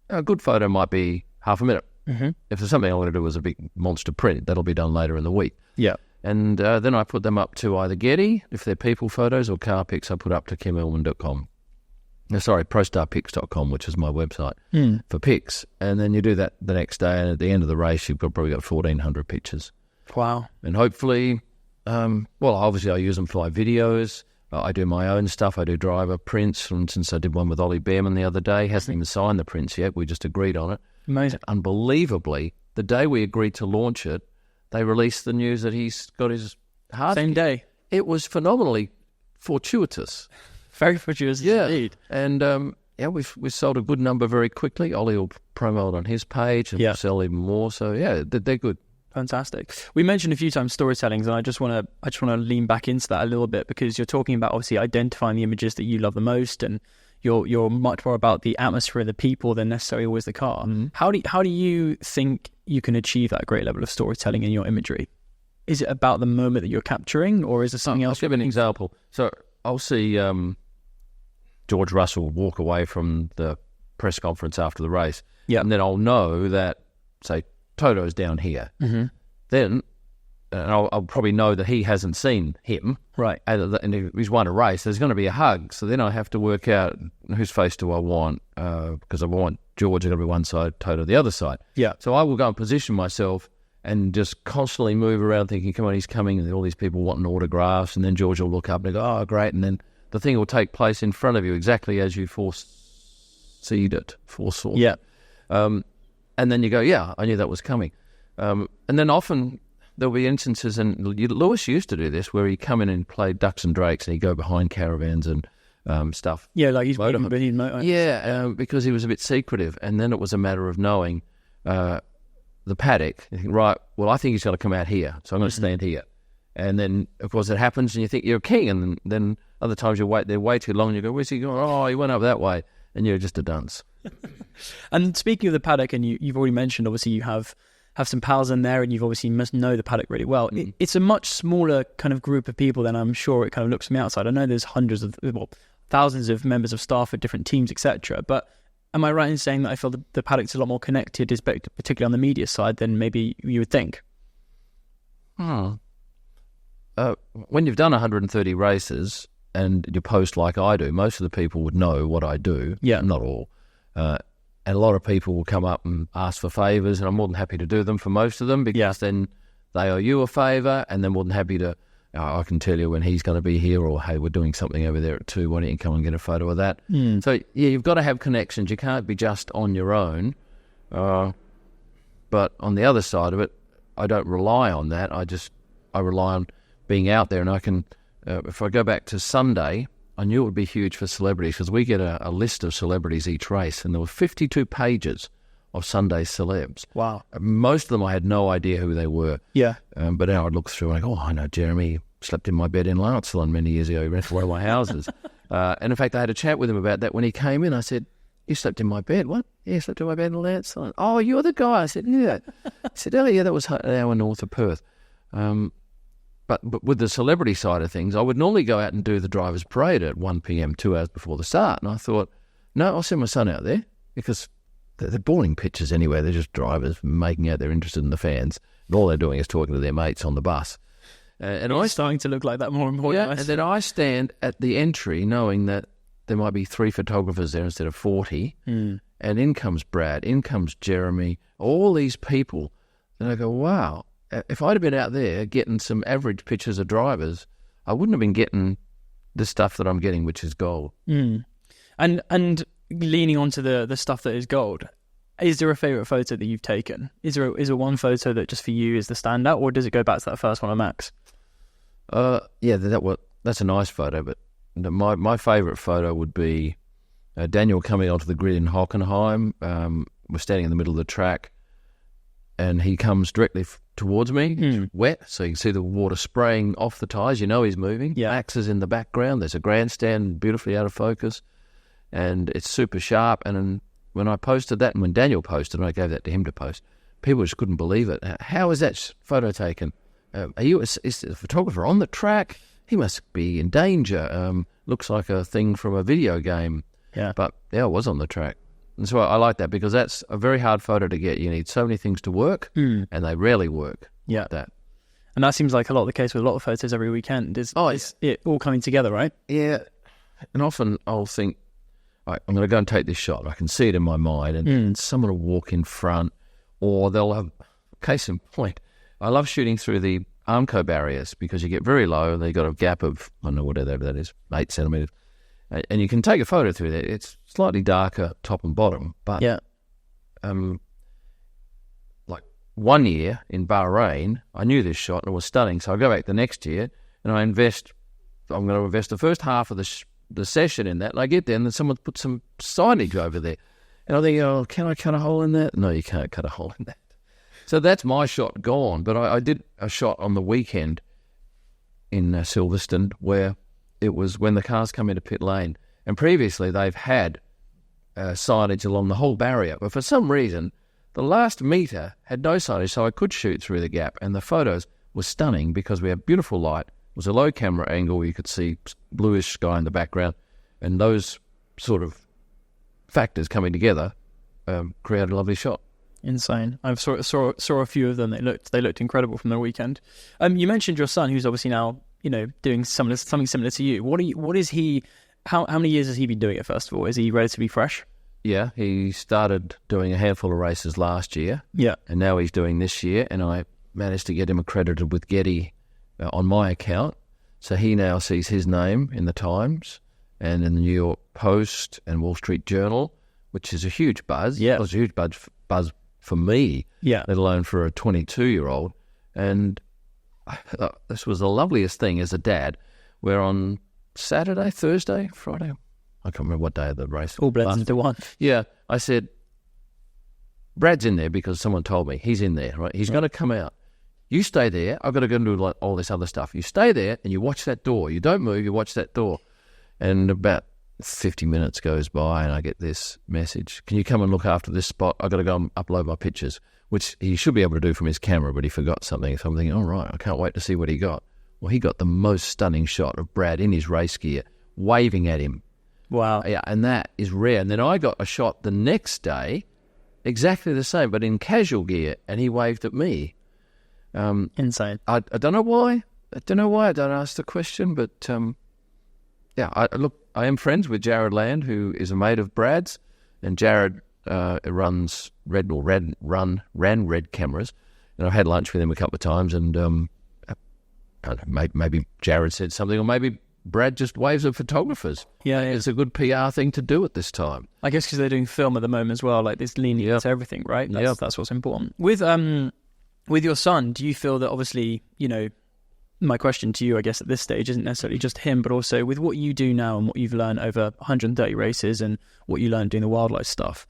A good photo might be half a minute. If there's something I want to do as a big monster print, that'll be done later in the week. Yeah. And then I put them up to either Getty, if they're people photos, or car pics, I put up to KymIllman.com. ProStarPics.com, which is my website for pics. And then you do that the next day, and at the end of the race, you've probably got 1,400 pictures. Wow. And hopefully, obviously I use them for my videos. I do my own stuff. I do driver prints. For instance, I did one with Olly the other day. He hasn't even signed the prints yet. We just agreed on it. Amazing. Unbelievably, the day we agreed to launch it, they released the news that he's got his heart. Same day. It was phenomenally fortuitous. Very fortuitous indeed. And we sold a good number very quickly. Olly will promote it on his page and sell even more. So they're good. Fantastic. We mentioned a few times storytelling, and I just want to lean back into that a little bit, because you're talking about obviously identifying the images that you love the most, and you're much more about the atmosphere of the people than necessarily always the car. How do you think you can achieve that great level of storytelling in your imagery? Is it about the moment that you're capturing, or is there something else? I'll give an example. So I'll see George Russell walk away from the press conference after the race, and then I'll know that, say, Toto's down here. Then I'll probably know that he hasn't seen him. Right. And if he's won a race, there's going to be a hug. So then I have to work out whose face do I want, because I want George going to be one side, Toto the other side. Yeah. So I will go and position myself and just constantly move around thinking, come on, he's coming, and all these people wanting autographs, and then George will look up and go, oh, great, and then the thing will take place in front of you exactly as you foresaw it. Yeah. And then you go, yeah, I knew that was coming. And then often there'll be instances, and Lewis used to do this, where he'd come in and play ducks and drakes, and he'd go behind caravans and stuff. Yeah, like he's motorhome. Yeah, because he was a bit secretive. And then it was a matter of knowing the paddock. You think, right, well, I think he's going to come out here, so I'm going to stand here. And then, of course, it happens, and you think you're king, and then other times you wait there way too long, and you go, where's he going? Oh, he went up that way, and you're just a dunce. And speaking of the paddock, and you've already mentioned, obviously, you have some pals in there, and you've obviously must know the paddock really well. It's a much smaller kind of group of people than I'm sure it kind of looks from the outside. I know there's thousands of members of staff at different teams, etc. But am I right in saying that I feel the paddock's a lot more connected, particularly on the media side, than maybe you would think? When you've done 130 races and you post like I do, most of the people would know what I do. Yeah. Not all. And a lot of people will come up and ask for favours, and I'm more than happy to do them for most of them, because then they owe you a favour, and they're more than happy to, I can tell you when he's going to be here, or, hey, we're doing something over there at 2, why don't you come and get a photo of that? So, you've got to have connections. You can't be just on your own. But on the other side of it, I don't rely on that. I rely on being out there, and I can, if I go back to Sunday, I knew it would be huge for celebrities, because we get a list of celebrities each race, and there were 52 pages of Sunday's celebs. Wow. Most of them I had no idea who they were. Yeah. But now I'd look through and I go, oh, I know Jeremy slept in my bed in Lancellon many years ago. He rented one of my houses. And in fact, I had a chat with him about that when he came in. I said, "You slept in my bed." "What?" "Yeah, I slept in my bed in Lance." "Oh, you're the guy." I said, "Yeah." He said, "Oh, yeah, that was an hour north of Perth." But with the celebrity side of things, I would normally go out and do the driver's parade at 1 p.m, 2 hours before the start. And I thought, no, I'll send my son out there because they're boring pictures anyway. They're just drivers making out they're interested in the fans. And all they're doing is talking to their mates on the bus. And It's starting to look like that more and more. Yeah, and then I stand at the entry knowing that there might be 3 photographers there instead of 40. And in comes Brad, in comes Jeremy, all these people. And I go, wow. If I'd have been out there getting some average pictures of drivers, I wouldn't have been getting the stuff that I'm getting, which is gold. And leaning onto the stuff that is gold, is there a favourite photo that you've taken? Is there one photo that just for you is the standout, or does it go back to that first one of Max? Yeah, that's a nice photo, but my favourite photo would be Daniel coming onto the grid in Hockenheim. We're standing in the middle of the track, and he comes directly towards me. It's wet, so you can see the water spraying off the tyres. You know he's moving. Yeah. Max is in the background. There's a grandstand beautifully out of focus, and it's super sharp. And when I posted that, and when Daniel posted, and I gave that to him to post, people just couldn't believe it. How is that photo taken? Is the photographer on the track? He must be in danger. Looks like a thing from a video game. Yeah. But yeah, I was on the track. And so I like that because that's a very hard photo to get. You need so many things to work, and they rarely work. Yeah. Like that. And that seems like a lot of the case with a lot of photos every weekend. Is it all coming together, right? Yeah. And often I'll think, all right, I'm going to go and take this shot. I can see it in my mind, and someone will walk in front, or they'll have, case in point, I love shooting through the Armco barriers because you get very low and they've got a gap of, I don't know, whatever that is, 8 centimetres. And you can take a photo through there. It's slightly darker top and bottom, but like one year in Bahrain, I knew this shot and it was stunning. So I go back the next year and I'm going to invest the first half of the session in that. And I get there and then someone put some signage over there. And I think, oh, can I cut a hole in that? No, you can't cut a hole in that. So that's my shot gone. But I did a shot on the weekend in Silverstone where it was when the cars come into pit lane. And previously they've had signage along the whole barrier. But for some reason, the last metre had no signage, so I could shoot through the gap. And the photos were stunning because we had beautiful light. It was a low camera angle where you could see bluish sky in the background. And those sort of factors coming together created a lovely shot. Insane. I saw a few of them. They looked incredible from the weekend. You mentioned your son, who's obviously now doing something similar to you. What is he? How many years has he been doing it? First of all, is he relatively fresh? Yeah, he started doing a handful of races last year. Yeah, and now he's doing this year. And I managed to get him accredited with Getty on my account, so he now sees his name in the Times and in the New York Post and Wall Street Journal, which is a huge buzz. Yeah, it was a huge buzz for me. Yeah, let alone for a 22-year-old. And this was the loveliest thing as a dad. We're on Saturday, Thursday, Friday. I can't remember what day of the race. All blends into one. Yeah, I said, Brad's in there because someone told me he's in there, right? He's going to come out. You stay there. I've got to go and do like all this other stuff. You stay there and you watch that door. You don't move. You watch that door. And about 50 minutes goes by and I get this message. Can you come and look after this spot? I've got to go and upload my pictures, which he should be able to do from his camera, but he forgot something. So I'm thinking, all right, I can't wait to see what he got. Well, he got the most stunning shot of Brad in his race gear, waving at him. Wow. Yeah, and that is rare. And then I got a shot the next day, exactly the same, but in casual gear, and he waved at me. Insane. I don't know why. I don't ask the question, but I am friends with Jared Land, who is a mate of Brad's, and Jared runs ran Red cameras, and I've had lunch with him a couple of times, and maybe Jared said something, or maybe Brad just waves at photographers. Yeah, it's a good PR thing to do at this time. I guess because they're doing film at the moment as well, like this leaning into everything, right? That's what's important. With your son, do you feel that obviously, my question to you, I guess, at this stage isn't necessarily just him, but also with what you do now and what you've learned over 130 races and what you learned doing the wildlife stuff,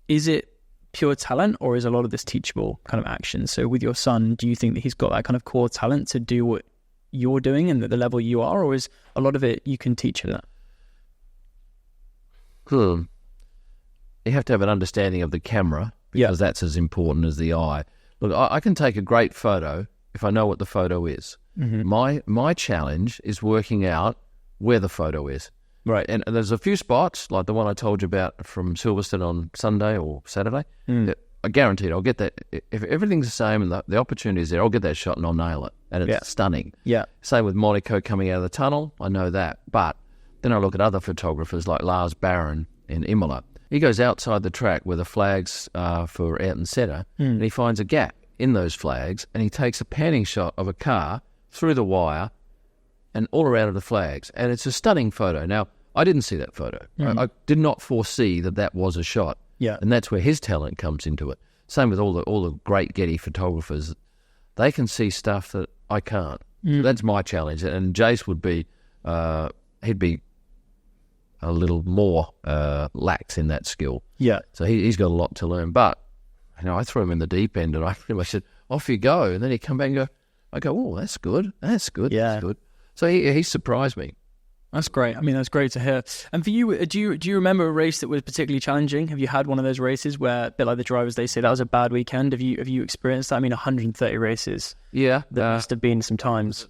is it pure talent or is a lot of this teachable kind of action? So with your son, do you think that he's got that kind of core talent to do what you're doing and at the level you are, or is a lot of it you can teach him that? you have to have an understanding of the camera, because that's as important as the eye. Look, I can take a great photo if I know what the photo is. My challenge is working out where the photo is. Right. And there's a few spots, like the one I told you about from Silverstone on Sunday or Saturday, that I guaranteed I'll get that. If everything's the same and the opportunity is there, I'll get that shot and I'll nail it. And it's stunning. Yeah. Same with Monaco coming out of the tunnel. I know that. But then I look at other photographers like Lars Barron in Imola. He goes outside the track where the flags are for out and centre, and he finds a gap in those flags, and he takes a panning shot of a car through the wire and all around of the flags. And it's a stunning photo. Now, I didn't see that photo. I did not foresee that was a shot. Yeah. And that's where his talent comes into it. Same with all the great Getty photographers. They can see stuff that I can't. So that's my challenge. And Jace would be, he'd be a little more lax in that skill. Yeah. So he's got a lot to learn. But, I threw him in the deep end and I pretty much said, off you go. And then he'd come back and go, oh, that's good. That's good. Yeah. That's good. So he surprised me. That's great. I mean, that's great to hear. And for you, do you remember a race that was particularly challenging? Have you had one of those races where, a bit like the drivers, they say that was a bad weekend? Have you experienced that? I mean, 130 races. Yeah. There must have been some times.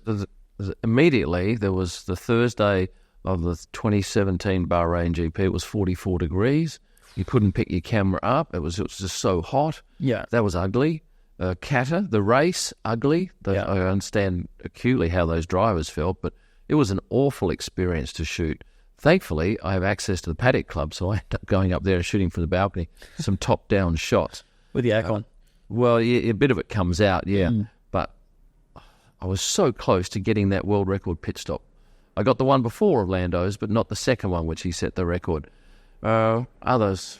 Immediately, there was the Thursday of the 2017 Bahrain GP. It was 44 degrees. You couldn't pick your camera up. It was just so hot. Yeah. That was ugly. Qatar, the race, ugly. I understand acutely how those drivers felt, but it was an awful experience to shoot. Thankfully, I have access to the Paddock Club, so I ended up going up there and shooting from the balcony some top-down shots. With the aircon? Well, a bit of it comes out, but I was so close to getting that world record pit stop. I got the one before Orlando's, but not the second one, which he set the record. Others,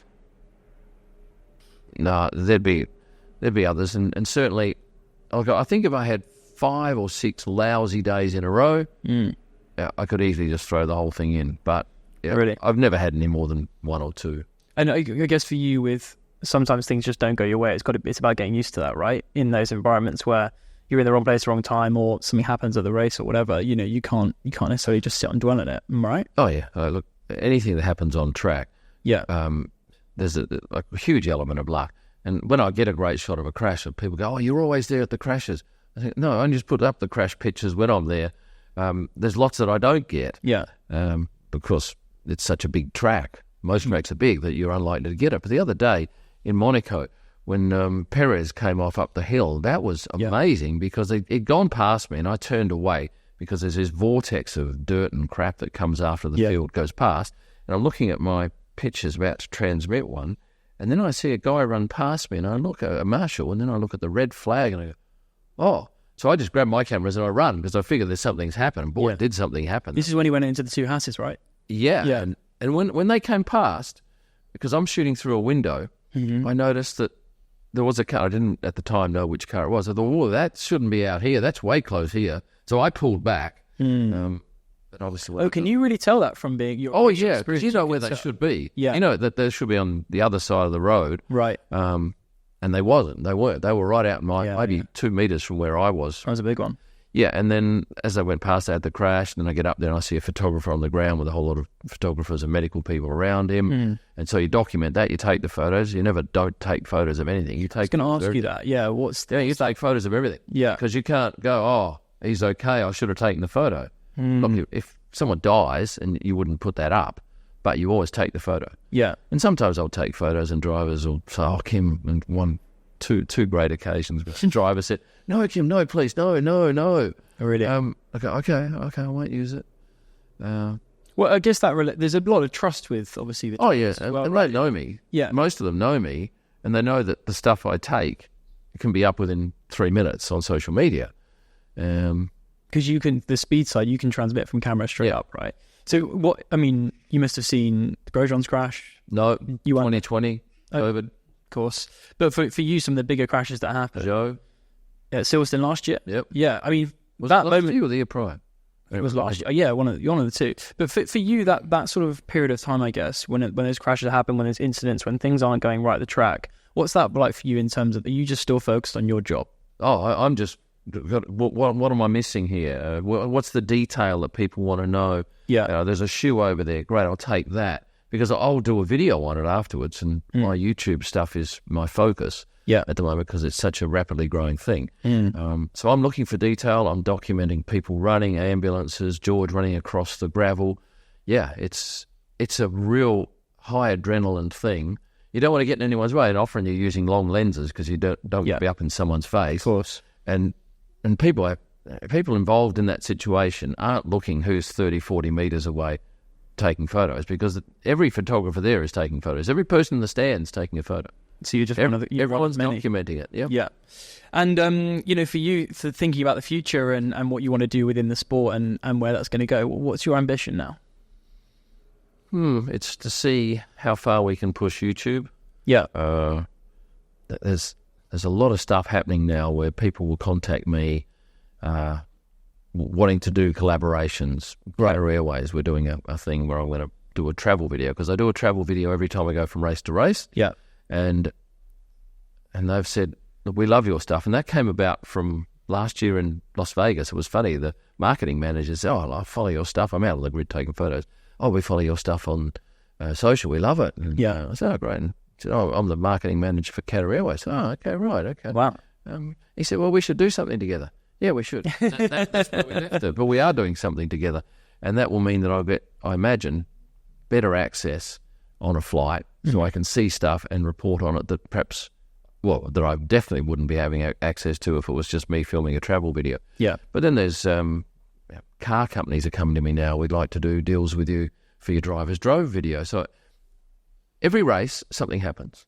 no, there'd be others, and certainly, I think if I had 5 or 6 lousy days in a row, I could easily just throw the whole thing in. But really? I've never had any more than 1 or 2. And I guess for you, with sometimes things just don't go your way. It's about getting used to that, right? In those environments where you're in the wrong place, wrong time, or something happens at the race or whatever, you can't necessarily just sit and dwell on it, right? Oh yeah, look, anything that happens on track, there's a huge element of luck. And when I get a great shot of a crash, people go, "Oh, you're always there at the crashes." I think, no, I just put up the crash pictures when I'm there. There's lots that I don't get. Yeah. Because it's such a big track. Most tracks are big that you're unlikely to get it. But the other day in Monaco, when Perez came off up the hill, that was amazing because he'd gone past me and I turned away because there's this vortex of dirt and crap that comes after the field goes past. And I'm looking at my pictures about to transmit one. And then I see a guy run past me and I look at a marshal and then I look at the red flag and I go, oh. So I just grab my cameras and I run because I figure there's something's happened. Boy, did something happen. This is when he went into the 2 Hasses, right? Yeah. And when they came past, because I'm shooting through a window, I noticed that there was a car. I didn't at the time know which car it was. I thought, oh, that shouldn't be out here. That's way close here. So I pulled back. But obviously, can you really tell that from being your because you know where they should be. Yeah. You know that they should be on the other side of the road. Right. And they wasn't. They weren't. They were right out maybe 2 meters from where I was. That was a big one. Yeah, and then as I went past, I had the crash, and then I get up there and I see a photographer on the ground with a whole lot of photographers and medical people around him. And so you document that, you take the photos. You never don't take photos of anything. You take. I was going to ask you that. Yeah, you take photos of everything. Yeah. Because you can't go, oh, he's okay, I should have taken the photo. Look, if someone dies, and you wouldn't put that up, but you always take the photo. Yeah. And sometimes I'll take photos and drivers will say, oh, Kym, and two great occasions, but the driver said, no, Kym, no, please, no. Oh, really? Okay, I won't use it. Well, I guess there's a lot of trust with, obviously, the drivers as well, and right? They know me. Yeah. Most of them know me, and they know that the stuff I take can be up within 3 minutes on social media. Because the speed side, you can transmit from camera straight up, right? So you must have seen Grosjean's crash. No, 2020, COVID. Of course. But for you, some of the bigger crashes that happened. Joe. At Silverstone last year? Yep. Yeah, I mean, was that last year or the year prior? It was last year. Yeah, one of the two. But for you, that sort of period of time, I guess, when those crashes happen, when there's incidents, when things aren't going right at the track, what's that like for you in terms of, are you just still focused on your job? Oh, I'm just, what am I missing here? What's the detail that people want to know? Yeah. There's a shoe over there. Great, I'll take that. because I'll do a video on it afterwards, and my YouTube stuff is my focus at the moment because it's such a rapidly growing thing. So I'm looking for detail. I'm documenting people running, ambulances, George running across the gravel. Yeah, it's a real high adrenaline thing. You don't want to get in anyone's way, and often you're using long lenses because you don't want to be up in someone's face. Of course. And people involved in that situation aren't looking who's 30, 40 metres away taking photos, because every photographer there is taking photos. Every person in the stand's taking a photo. So you're just everyone's documenting it. Yeah. And for you, for thinking about the future and what you want to do within the sport and where that's going to go, what's your ambition now? It's to see how far we can push YouTube. Yeah. There's a lot of stuff happening now where people will contact me wanting to do collaborations. Greater Airways, we're doing a thing where I'm going to do a travel video, because I do a travel video every time I go from race to race. Yeah. And they've said, look, we love your stuff. And that came about from last year in Las Vegas. It was funny. The marketing manager said, I follow your stuff. I'm out on the grid taking photos. We follow your stuff on social. We love it. And, I said, great. And he said, I'm the marketing manager for Qatar Airways. Okay, right, okay. Wow. He said, well, we should do something together. Yeah, we should. That's what we left it. But we are doing something together. And that will mean that I'll get, I imagine, better access on a flight so I can see stuff and report on it that perhaps, that I definitely wouldn't be having access to if it was just me filming a travel video. Yeah. But then there's car companies are coming to me now. We'd like to do deals with you for your drivers drove video. So every race, something happens.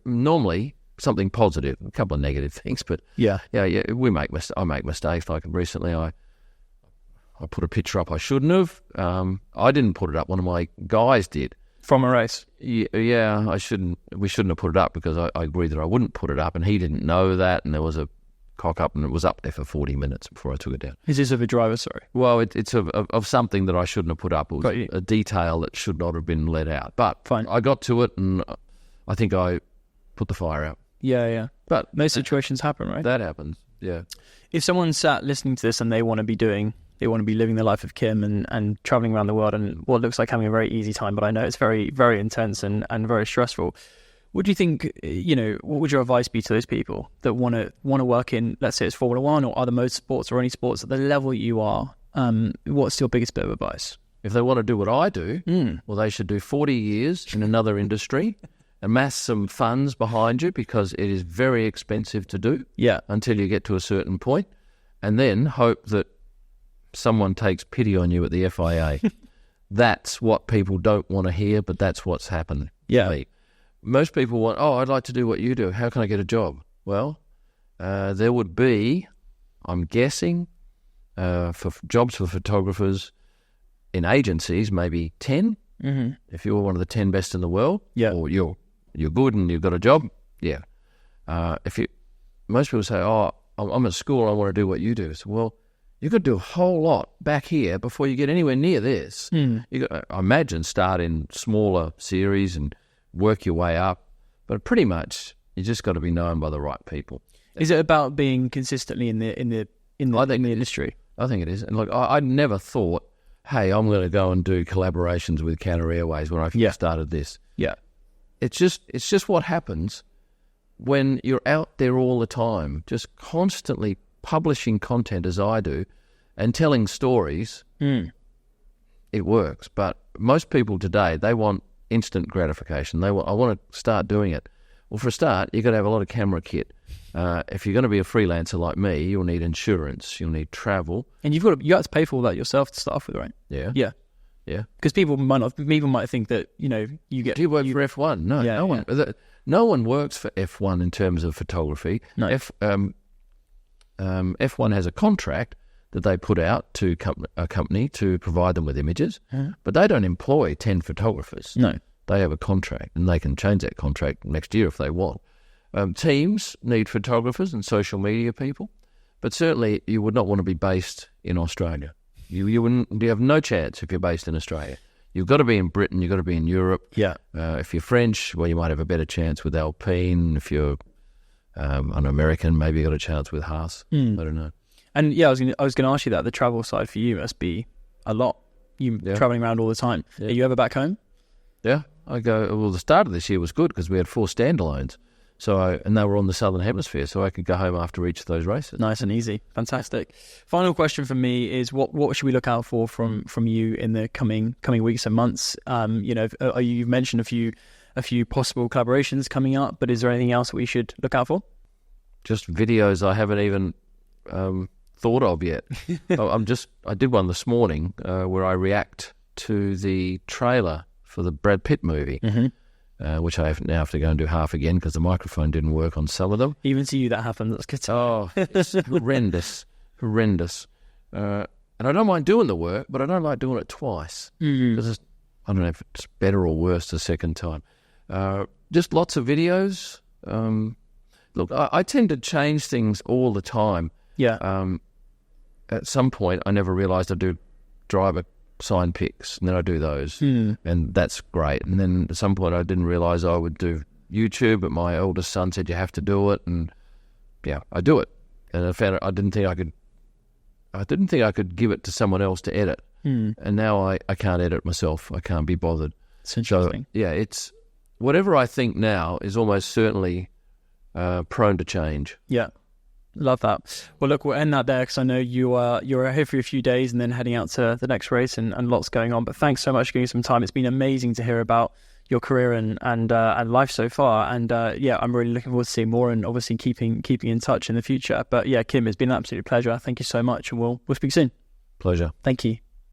Normally, something positive, a couple of negative things, but we make I make mistakes. Like recently, I put a picture up I shouldn't have. I didn't put it up. One of my guys did. From a race? Yeah, I shouldn't. We shouldn't have put it up because I agreed that I wouldn't put it up, and he didn't know that, and there was a cock up, and it was up there for 40 minutes before I took it down. Is this of a driver, sorry? Well, it's of something that I shouldn't have put up. It was a detail that should not have been let out. But fine. I got to it, and I think I put the fire out. Yeah. But those situations happen, right? That happens, yeah. If someone sat listening to this and they want to be living the life of Kym and traveling around the world and what looks like having a very easy time, but I know it's very, very intense and very stressful. What do you think, what would your advice be to those people that want to work in, let's say it's Formula One or other motorsports or any sports at the level you are? What's your biggest bit of advice? If they want to do what I do, well, they should do 40 years in another industry, amass some funds behind you, because it is very expensive to do until you get to a certain point, and then hope that someone takes pity on you at the FIA. That's what people don't want to hear, but that's what's happened to me. Most people want, I'd like to do what you do. How can I get a job? Well, there would be, I'm guessing, for jobs for photographers in agencies, maybe 10. Mm-hmm. If you're one of the 10 best in the world, or you're good and you've got a job, most people say, I'm at school, I want to do what you do. So, well, you've got to do a whole lot back here before you get anywhere near this. You got, I imagine, start in smaller series and work your way up, but pretty much you just got to be known by the right people. Is it about being consistently in the industry? I think it is. And look, I never thought, hey, I'm going to go and do collaborations with Qatar Airways when I first started this. Yeah, it's just what happens when you're out there all the time, just constantly publishing content as I do and telling stories. It works, but most people today, they want instant gratification. I want to start doing it. Well, for a start, you've got to have a lot of camera kit. If you're going to be a freelancer like me, you'll need insurance, you'll need travel, and you have to pay for all that yourself to start off with, right? Yeah. Because people might think that you get. Do you work for F1? No, no one works for F1 in terms of photography. No. F1 has a contract that they put out to a company to provide them with images, but they don't employ 10 photographers. No. They have a contract, and they can change that contract next year if they want. Teams need photographers and social media people, but certainly you would not want to be based in Australia. You have no chance if you're based in Australia. You've got to be in Britain, you've got to be in Europe. Yeah. If you're French, well, you might have a better chance with Alpine. If you're an American, maybe you've got a chance with Haas. I don't know. And I was going to ask you that. The travel side for you must be a lot. You traveling around all the time. Yeah. Are you ever back home? Yeah, I go. Well, the start of this year was good because we had 4 standalones, and they were on the Southern Hemisphere, so I could go home after each of those races. Nice and easy, fantastic. Final question for me is what should we look out for from you in the coming weeks and months? You've mentioned a few possible collaborations coming up, but is there anything else that we should look out for? Just videos I haven't even thought of yet. I did one this morning where I react to the trailer for the Brad Pitt movie, which I now have to go and do half again because the microphone didn't work on some of them. Even to you that happened. That's good. Oh, it's horrendous. And I don't mind doing the work, but I don't like doing it twice because I don't know if it's better or worse the second time. Just lots of videos. Look, I tend to change things all the time. Yeah. At some point, I never realised I do driver sign pics, and then I do those, and that's great. And then at some point, I didn't realise I would do YouTube, but my oldest son said you have to do it, and yeah, I do it. And I found I didn't think I could give it to someone else to edit, and now I can't edit myself. I can't be bothered. It's interesting. So, yeah, it's whatever I think now is almost certainly prone to change. Yeah. Love that. Well, look, we'll end that there because I know you're here for a few days and then heading out to the next race and lots going on. But thanks so much for giving some time. It's been amazing to hear about your career and life so far. And I'm really looking forward to seeing more and obviously keeping in touch in the future. But yeah, Kym, it's been an absolute pleasure. Thank you so much, and we'll speak soon. Pleasure. Thank you.